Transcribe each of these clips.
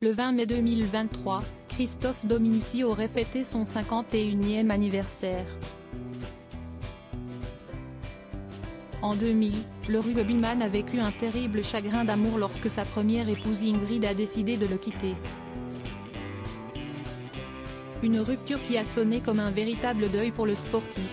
Le 20 mai 2023, Christophe Dominici aurait fêté son 51e anniversaire. En 2000, le rugbyman a vécu un terrible chagrin d'amour lorsque sa première épouse Ingrid a décidé de le quitter. Une rupture qui a sonné comme un véritable deuil pour le sportif.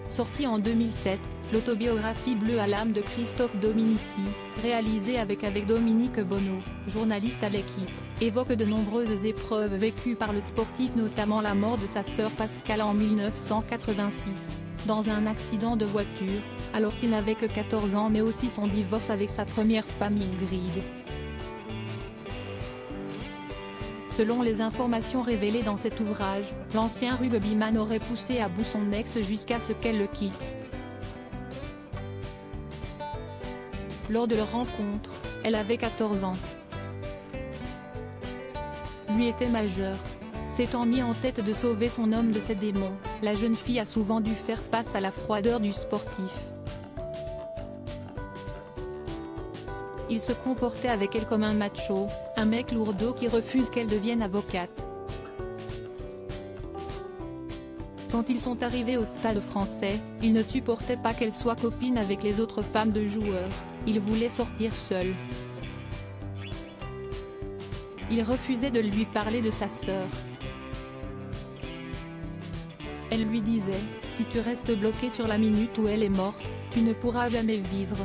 Sortie en 2007, l'autobiographie Bleu à l'âme de Christophe Dominici, réalisée avec Dominique Bonneau, journaliste à l'Équipe, évoque de nombreuses épreuves vécues par le sportif, notamment la mort de sa sœur Pascale en 1986, dans un accident de voiture, alors qu'il n'avait que 14 ans, mais aussi son divorce avec sa première femme Ingrid. Selon les informations révélées dans cet ouvrage, l'ancien rugbyman aurait poussé à bout son ex jusqu'à ce qu'elle le quitte. Lors de leur rencontre, elle avait 14 ans. Lui était majeur. S'étant mis en tête de sauver son homme de ses démons, la jeune fille a souvent dû faire face à la froideur du sportif. Il se comportait avec elle comme un macho, un mec lourdeau qui refuse qu'elle devienne avocate. Quand ils sont arrivés au Stade Français, il ne supportait pas qu'elle soit copine avec les autres femmes de joueurs, il voulait sortir seul. Il refusait de lui parler de sa sœur. Elle lui disait, si tu restes bloqué sur la minute où elle est morte, tu ne pourras jamais vivre.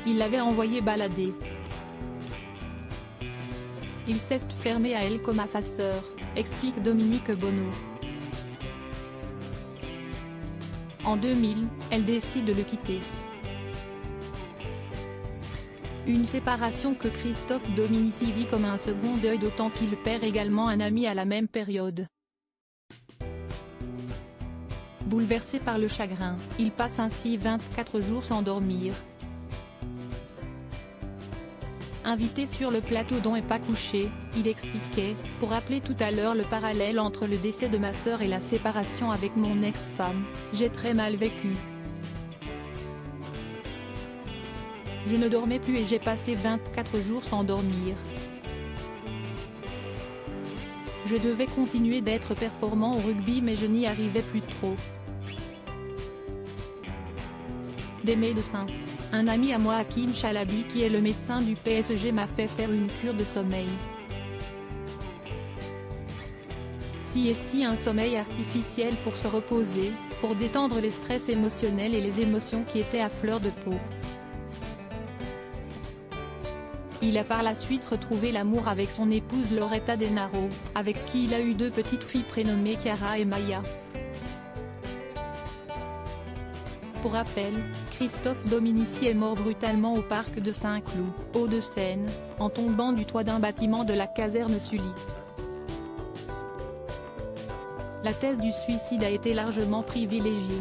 Il l'avait envoyée balader. Il s'est fermé à elle comme à sa sœur, explique Dominique Bonneau. En 2000, elle décide de le quitter. Une séparation que Christophe Dominici vit comme un second deuil, d'autant qu'il perd également un ami à la même période. Bouleversé par le chagrin, il passe ainsi 24 jours sans dormir. Invité sur le plateau dont est pas couché, il expliquait, pour rappeler tout à l'heure le parallèle entre le décès de ma sœur et la séparation avec mon ex-femme, j'ai très mal vécu. Je ne dormais plus et j'ai passé 24 jours sans dormir. Je devais continuer d'être performant au rugby, mais je n'y arrivais plus trop. Des médecins. Un ami à moi, Hakim Chalabi, qui est le médecin du PSG, m'a fait faire une cure de sommeil. Sieste, un sommeil artificiel pour se reposer, pour détendre les stress émotionnels et les émotions qui étaient à fleur de peau. Il a par la suite retrouvé l'amour avec son épouse Loretta Denaro, avec qui il a eu 2 petites filles prénommées Chiara et Maya. Pour rappel, Christophe Dominici est mort brutalement au parc de Saint-Cloud, Hauts-de-Seine, en tombant du toit d'un bâtiment de la caserne Sully. La thèse du suicide a été largement privilégiée.